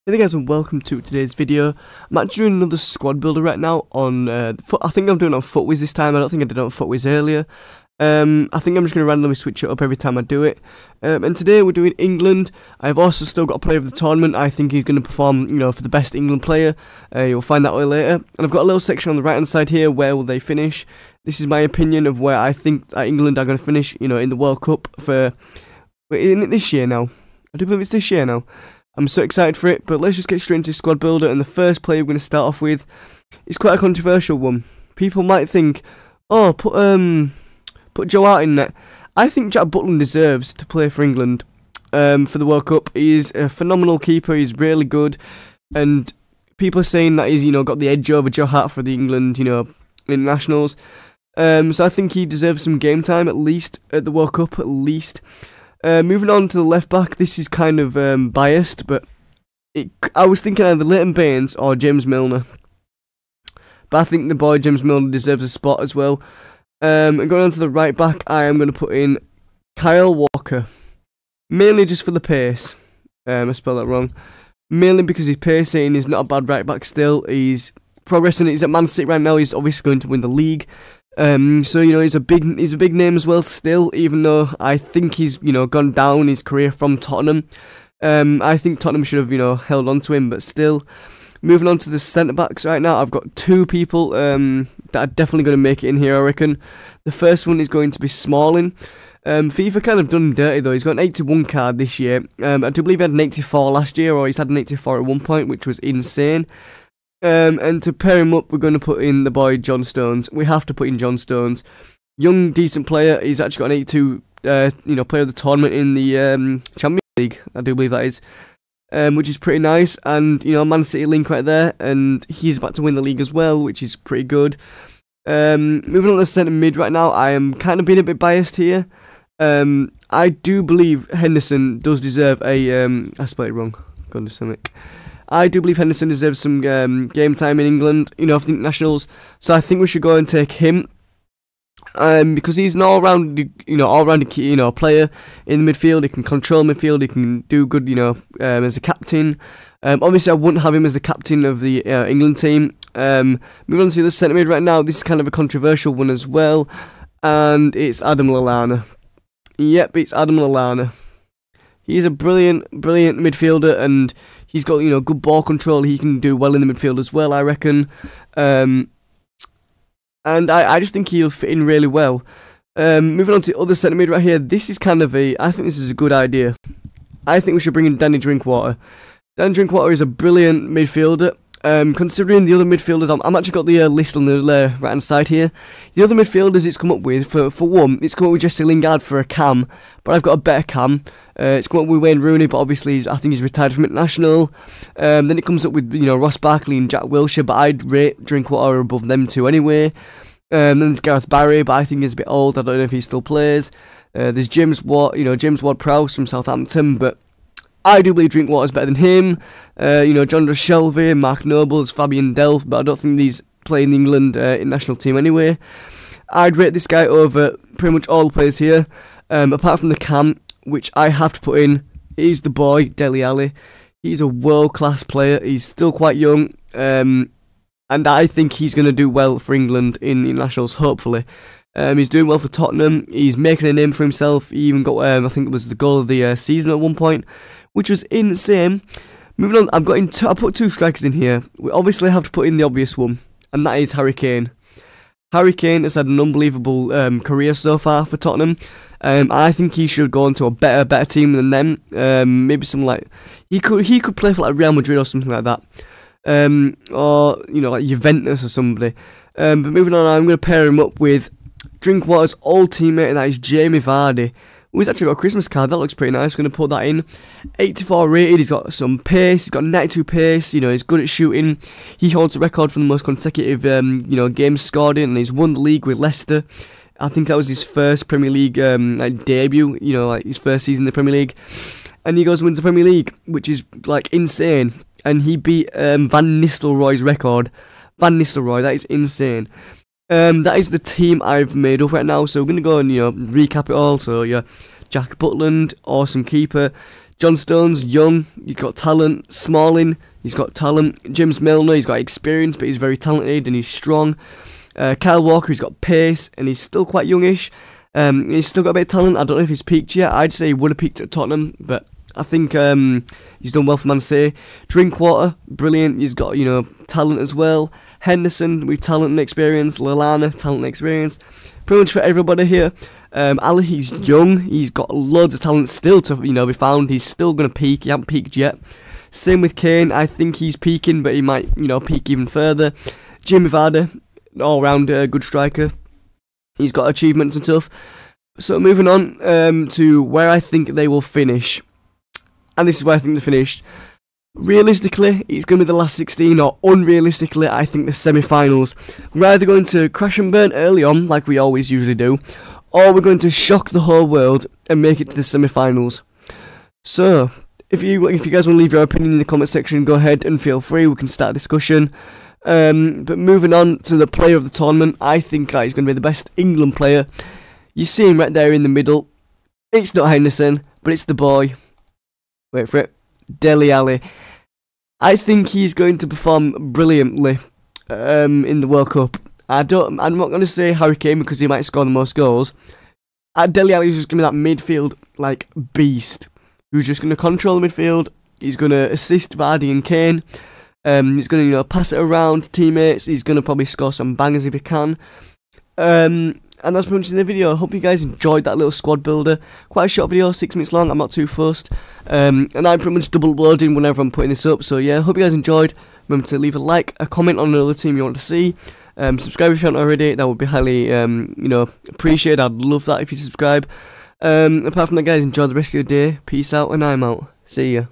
Hey guys, and welcome to today's video. I'm actually doing another squad builder right now on I think I'm doing it on FUTWIZ this time. I don't think I did it on FUTWIZ earlier. I think I'm just going to randomly switch it up every time I do it. And today we're doing England. I've also still got a player of the tournament. I think he's going to perform, for the best England player. You'll find that out later. And I've got a little section on the right hand side here. Where will they finish? This is my opinion of where I think England are going to finish, in the World Cup in it this year now. I do believe it's this year now. I'm so excited for it, but let's just get straight into squad builder. And the first player we're going to start off with is quite a controversial one. People might think, oh, put Joe Hart in net. I think Jack Butland deserves to play for England for the World Cup. He's a phenomenal keeper. He's really good, and people are saying that he's got the edge over Joe Hart for the England internationals. So I think he deserves some game time at least at the World Cup at least. Moving on to the left back, this is kind of biased, but I was thinking either Leighton Baines or James Milner. But I think the boy James Milner deserves a spot as well. And going on to the right back, I am going to put in Kyle Walker. Mainly just for the pace. I spelled that wrong. Mainly because he's pacey and he's not a bad right back still. He's progressing. He's at Man City right now. He's obviously going to win the league. So he's a big name as well still, even though I think he's gone down his career from Tottenham. I think Tottenham should have held on to him, but still. Moving on to the centre backs right now, I've got two people that are definitely going to make it in here, I reckon. The first one is going to be Smalling. FIFA kind of done him dirty though. He's got an 81 card this year. I do believe he had an 84 last year, or he's had an 84 at one point, which was insane. And to pair him up, we're going to put in the boy John Stones. We have to put in John Stones. Young, decent player. He's actually got an 82, player of the tournament in the Champions League. I do believe that is, which is pretty nice. And Man City link right there, and he's about to win the league as well, which is pretty good. Moving on to centre mid right now, I am kind of being a bit biased here. I do believe Henderson does deserve a. I spelled it wrong. Gone to something. I do believe Henderson deserves some game time in England, for the internationals. So I think we should go and take him, because he's an all-round player in the midfield. He can control midfield. He can do good, as a captain. Obviously, I wouldn't have him as the captain of the England team. Moving on to the centre mid right now. This is kind of a controversial one as well, and it's Adam Lallana. Yep, it's Adam Lallana. He's a brilliant midfielder, and he's got good ball control. He can do well in the midfield as well, I reckon. And I just think he'll fit in really well. Moving on to the other centre mid right here. This is kind of I think this is a good idea. I think we should bring in Danny Drinkwater. Danny Drinkwater is a brilliant midfielder. Considering the other midfielders, I'm actually got the list on the right hand side here. The other midfielders it's come up with, for one, it's come up with Jesse Lingard for a cam, but I've got a better cam. It's come up with Wayne Rooney, but obviously I think he's retired from international. Then it comes up with Ross Barkley and Jack Wilshere, but I'd rate Drinkwater above them two anyway. Then there's Gareth Barry, but I think he's a bit old. I don't know if he still plays. There's James Ward-Prowse from Southampton, but I do believe Drinkwater's better than him. John Shelvey, Mark Nobles, Fabian Delph, but I don't think these play in the England international team anyway. I'd rate this guy over pretty much all the players here, apart from the cam, which I have to put in. He's the boy, Dele Alli. He's a world-class player. He's still quite young, and I think he's going to do well for England in the internationals, hopefully. He's doing well for Tottenham. He's making a name for himself. He even got, I think it was the goal of the season at one point, which was insane. Moving on, I put two strikers in here. We obviously have to put in the obvious one, and that is Harry Kane. Harry Kane has had an unbelievable career so far for Tottenham. I think he should go on to a better team than them. Maybe something like he could play for like Real Madrid or something like that, or like Juventus or somebody. But moving on, I'm going to pair him up with Drinkwater's old teammate, and that is Jamie Vardy. He's actually got a Christmas card. That looks pretty nice. Going to put that in. 84 rated. He's got some pace. He's got 92 pace. He's good at shooting. He holds a record for the most consecutive games scored in, and he's won the league with Leicester. I think that was his first Premier League debut. His first season in the Premier League, and he goes and wins the Premier League, which is insane. And he beat Van Nistelrooy's record. Van Nistelrooy, that is insane. That is the team I've made up right now, so we're going to go and recap it all. So Jack Butland, awesome keeper. John Stones, young, he's got talent. Smalling, he's got talent. James Milner, he's got experience, but he's very talented and he's strong. Kyle Walker, he's got pace and he's still quite youngish. He's still got a bit of talent. I don't know if he's peaked yet. I'd say he would have peaked at Tottenham, but I think he's done well for Man City. Drinkwater, brilliant. He's got, talent as well. Henderson with talent and experience. Lallana, talent and experience. Pretty much for everybody here. Ali, he's young. He's got loads of talent still to be found. He's still going to peak. He hasn't peaked yet. Same with Kane. I think he's peaking, but he might peak even further. Jimmy Vardy, all round good striker. He's got achievements and stuff. So moving on to where I think they will finish. And this is where I think they finished. Realistically, it's going to be the last 16, or unrealistically, I think the semi-finals. We're either going to crash and burn early on, like we always usually do, or we're going to shock the whole world and make it to the semi-finals. So, if you guys want to leave your opinion in the comment section, go ahead and feel free. We can start a discussion. But moving on to the player of the tournament, I think he's going to be the best England player. You see him right there in the middle. It's not Henderson, but it's the boy. Wait for it. Dele Alli. I think he's going to perform brilliantly in the World Cup. I'm not going to say Harry Kane because he might score the most goals. Dele Alli is just going to be that midfield beast who's just going to control the midfield. He's going to assist Vardy and Kane. He's going to pass it around teammates. He's going to probably score some bangers if he can. And that's pretty much in the video. I hope you guys enjoyed that little squad builder. Quite a short video, 6 minutes long. I'm not too fussed. And I'm pretty much double loading whenever I'm putting this up. So yeah, hope you guys enjoyed. Remember to leave a like, a comment on another team you want to see. Subscribe if you haven't already. That would be highly, appreciated. I'd love that if you subscribe. Apart from that, guys, enjoy the rest of your day. Peace out, and I'm out. See ya.